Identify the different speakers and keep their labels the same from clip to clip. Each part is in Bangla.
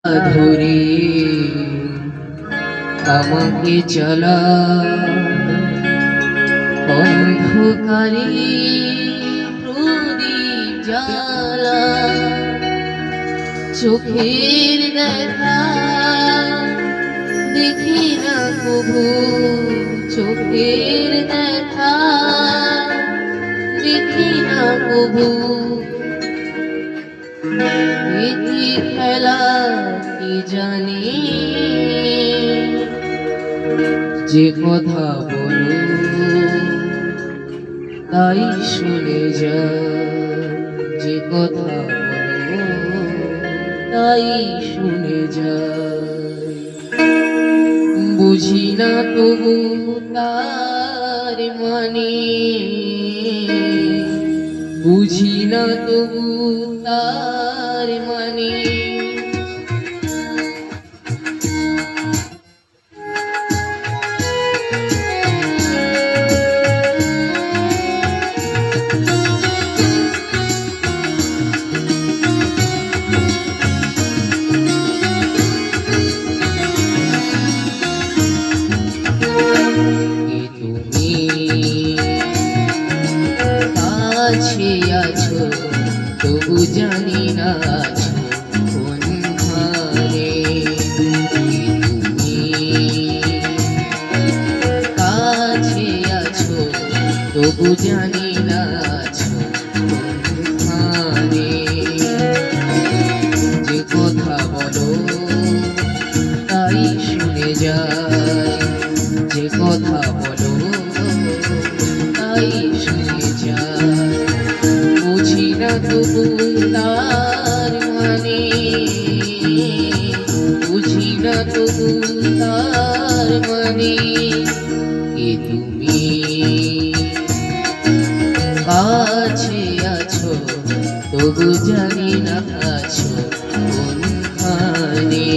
Speaker 1: ধরে আমাকে চালা অন্ধকারে প্রদীপ জ্বালা চোখের দেখা দেখি না কবু চোখের দেখা দেখি না কবু এটি খেলা কি জানি যে কথা বলো তাই শুনে যা যে কথা বলো তাই শুনে যা বুঝি না তবু তার মানে বুঝি না তবু তার মানে আছো তবু জানি না আছো কোনখানে তুমি কাছে আছো তবু জানি না আছো কোনখানে যে কথা বলো তাই শুনে যায় যে কথা বলো তাই শুনে যায় বুঝি না তবু তার মানে বুঝি না তবু তার মানে এ তুমি কাছে আছো তবু জানি না আছো কোনখানে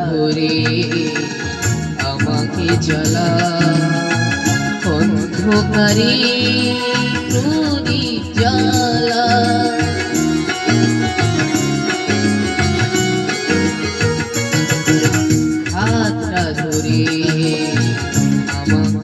Speaker 1: ধরে আমাকে জ্বালা অন্ধকারে প্রদীপ